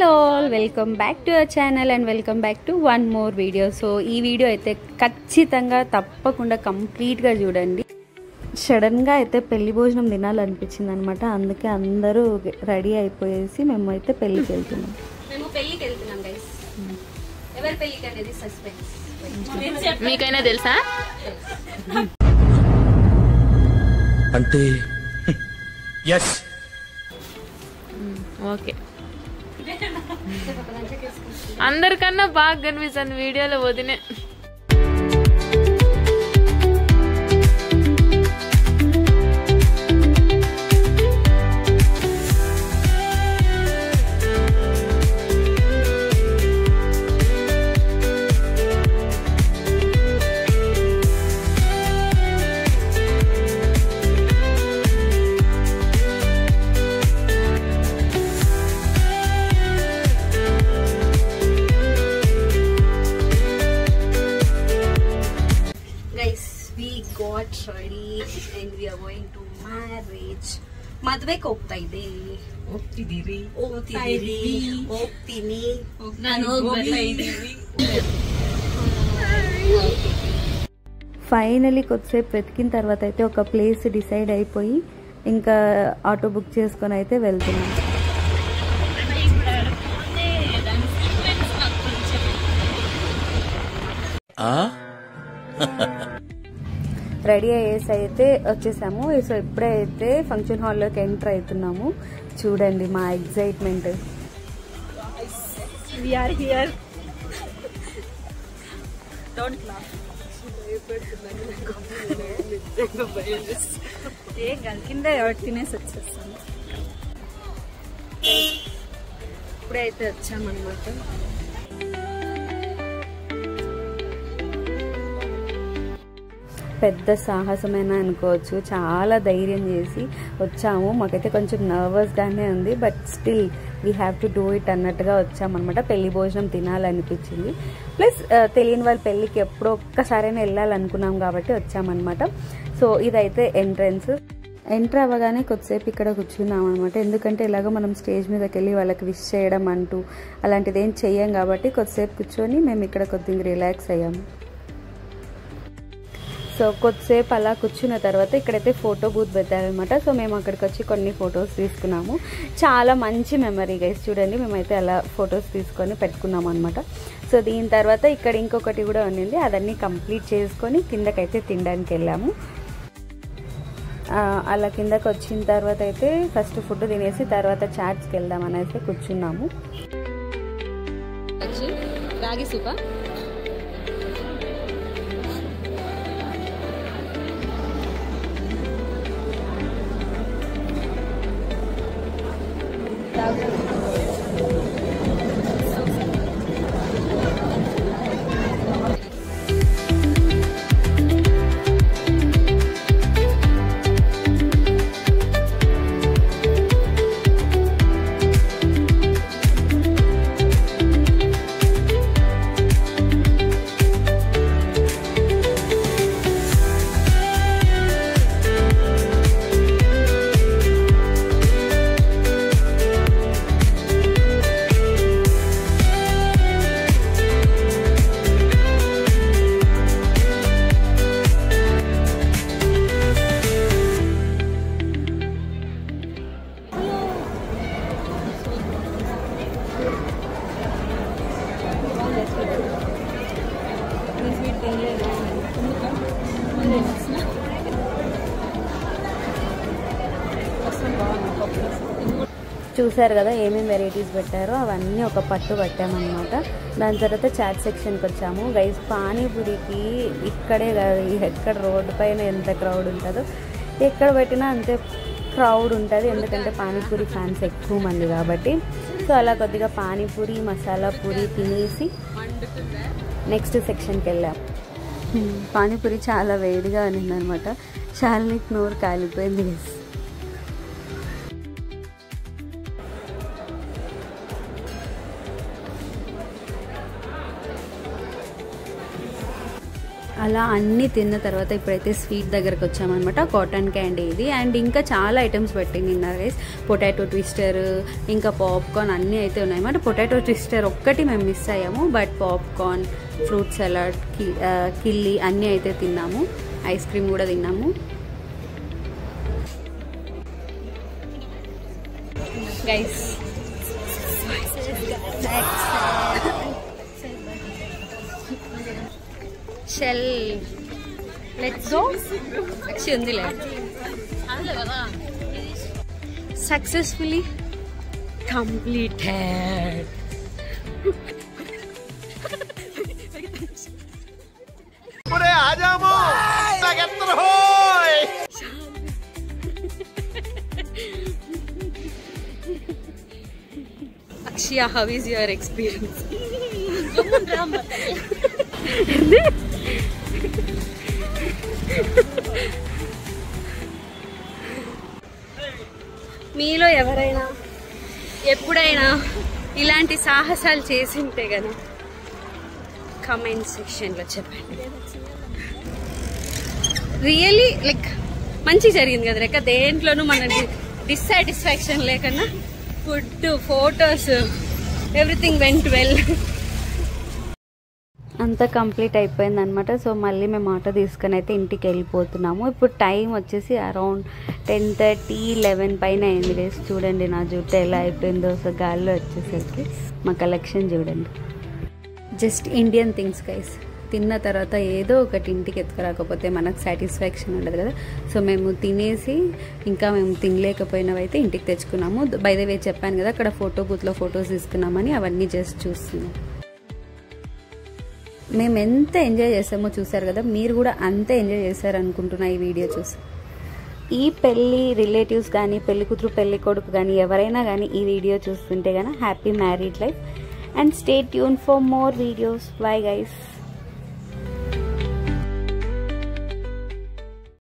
Hello all, welcome back to our channel and welcome back to one more video. So ఈ video అయితే ఖచ్చితంగా తప్పకుండా కంప్లీట్గా చూడండి. సడన్గా అయితే పెళ్లి భోజనం తినాలనిపించింది అనమాట. అందుకే అందరూ రెడీ అయిపోయేసి మేము అయితే పెళ్ళికి వెళ్తున్నాం. గైస్. ఎవరి పెళ్ళికి అనేది సస్పెన్స్. మీకైనా తెలుసా? అంటే ఎస్. ఓకే, అందరికన్నా బాగా కనిపిస్తుంది వీడియోలో వదినే. Ready and we are going to marriage. ಮದುವೆಗೆ ಹೋಗ್ತಾ ಇದೆ. ಹೋಗ್ತಿದೀರಿ. ಹೋಗ್ತೀನಿ. ನಾನು ಹೋಗ್ತಾ ಇದ್ದೀನಿ. ఫైనలీ కొద్దిసేపు వెతికిన తర్వాత అయితే ఒక ప్లేస్ డిసైడ్ అయిపోయి ఇంకా ఆటో బుక్ చేసుకొని అయితే వెళ్తున్నాం. రెడీ అయ్యేసి అయితే వచ్చేసాము. సో ఇప్పుడైతే ఫంక్షన్ హాల్లోకి ఎంటర్ అవుతున్నాము. చూడండి మా ఎగ్జైట్మెంట్. ఏం కాదు, కింద ఎవరు తినేసి వచ్చేస్తాము. ఇప్పుడైతే వచ్చామన్నమాట. పెద్ద సాహసమైన అనుకోవచ్చు. చాలా ధైర్యం చేసి వచ్చాము. మాకైతే కొంచెం నర్వస్గానే ఉంది, but still we have to do it అన్నట్టుగా వచ్చామన్నమాట. పెళ్లి భోజనం తినాలనిపించింది. ప్లస్ తెలియని వాళ్ళ పెళ్ళికి ఎప్పుడో ఒక్కసారైనా వెళ్ళాలనుకున్నాం కాబట్టి వచ్చామన్నమాట. సో ఇదైతే ఎంట్రన్స్. ఎంటర్ అవ్వగానే కొద్దిసేపు ఇక్కడ కూర్చున్నాం అనమాట. ఎందుకంటే ఇలాగో మనం స్టేజ్ మీదకి వెళ్ళి వాళ్ళకి విష్ చేయడం అంటూ అలాంటిది ఏం చెయ్యం కాబట్టి కొద్దిసేపు కూర్చొని మేము ఇక్కడ కొద్దిగా రిలాక్స్ అయ్యాము. సో కొద్దిసేపు అలా కూర్చున్న తర్వాత ఇక్కడైతే ఫోటో బూత్ పెట్టారనమాట. సో మేము అక్కడికి వచ్చి కొన్ని ఫొటోస్ తీసుకున్నాము. చాలా మంచి మెమరీ గైస్. చూడండి, మేమైతే అలా ఫొటోస్ తీసుకొని పెట్టుకున్నాము అనమాట. సో దీని తర్వాత ఇక్కడ ఇంకొకటి కూడా ఉన్నింది. అదన్నీ కంప్లీట్ చేసుకొని కిందకైతే తినడానికి వెళ్ళాము. అలా కిందకి వచ్చిన తర్వాత అయితే ఫస్ట్ ఫుడ్ తినేసి తర్వాత చాట్స్కి వెళ్దాం అనేసి కూర్చున్నాము. రాగి సూప, చూసారు కదా ఏమేమి వెరైటీస్ పెట్టారో అవన్నీ ఒక పట్టు పట్టామన్నమాట. దాని తర్వాత చాట్ సెక్షన్కి వచ్చాము. గైస్, పానీపూరికి ఇక్కడే కాదు, ఎక్కడ రోడ్డు పైన ఎంత క్రౌడ్ ఉంటుందో ఎక్కడ పెట్టినా అంతే క్రౌడ్ ఉంటుంది. ఎందుకంటే పానీపూరి ఫ్యాన్స్ ఎక్కువ మంది కాబట్టి. సో అలా కొద్దిగా పానీపూరి, మసాలా పూరి తినేసి నెక్స్ట్ సెక్షన్కి వెళ్ళాము. పానీపూరి చాలా వేడిగా ఉన్నిందనమాట. శాలినికి నోరు కాలిపోయింది గైస్. అలా అన్నీ తిన్న తర్వాత ఇప్పుడైతే స్వీట్ దగ్గరకు వచ్చామన్నమాట. కాటన్ క్యాండీ ఇది. అండ్ ఇంకా చాలా ఐటమ్స్ పెట్టింది నిన్న గైస్. పొటాటో ట్విస్టర్, ఇంకా పాప్కార్న్ అన్నీ అయితే ఉన్నాయన్నమాట. పొటాటో ట్విస్టర్ ఒక్కటి మేము మిస్ అయ్యాము, బట్ పాప్కార్న్, ఫ్రూట్ సలాడ్, కిల్లి అన్నీ అయితే తిన్నాము. ఐస్ క్రీమ్ కూడా తిన్నాము గైస్. షెల్ లెట్స్ గో. అక్షి ఉందిలే. Successfully completed. Akshya, how is your experience? మీలో ఎవరైనా ఎప్పుడైనా ఇలాంటి సాహసాలు చేసింటే కదా కమెంట్ సెక్షన్లో చెప్పండి. రియల్లీ లైక్ మంచి జరిగింది కదా రేఖ. దేంట్లోనూ మన డిస్సాటిస్ఫాక్షన్ లేకన్నా food, photos, everything went well. అంతా కంప్లీట్ అయిపోయింది అనమాట. సో మళ్ళీ మేము ఆటో తీసుకొని అయితే ఇంటికి వెళ్ళిపోతున్నాము. ఇప్పుడు టైం వచ్చేసి అరౌండ్ 10:30, 11 పైన అయింది గైస్. చూడండి నా జుట్టు ఎలా అయిపోయిందో. సో గాల్లో వచ్చేసరికి మా కలెక్షన్ చూడండి. Just Indian things guys. తిన్న తర్వాత ఏదో ఒకటి ఇంటికి ఎత్తుకురాకపోతే మనకు సాటిస్ఫాక్షన్ ఉండదు కదా. సో మేము తినేసి ఇంకా మేము తినలేకపోయినవైతే ఇంటికి తెచ్చుకున్నాము. బై ద వే చెప్పాను కదా అక్కడ ఫోటో బూత్లో ఫొటోస్ తీసుకున్నామని, అవన్నీ జస్ట్ చూస్తున్నాం. మేము ఎంత ఎంజాయ్ చేసామో చూసారు కదా. మీరు కూడా అంతే ఎంజాయ్ చేశారు అనుకుంటున్నా ఈ వీడియో చూసి. ఈ పెళ్ళి రిలేటివ్స్ కానీ, పెళ్లి కూతురు పెళ్లి కొడుకు కానీ ఎవరైనా కానీ ఈ వీడియో చూస్తుంటే కనుక happy married life. And stay tune for more videos. Bye guys.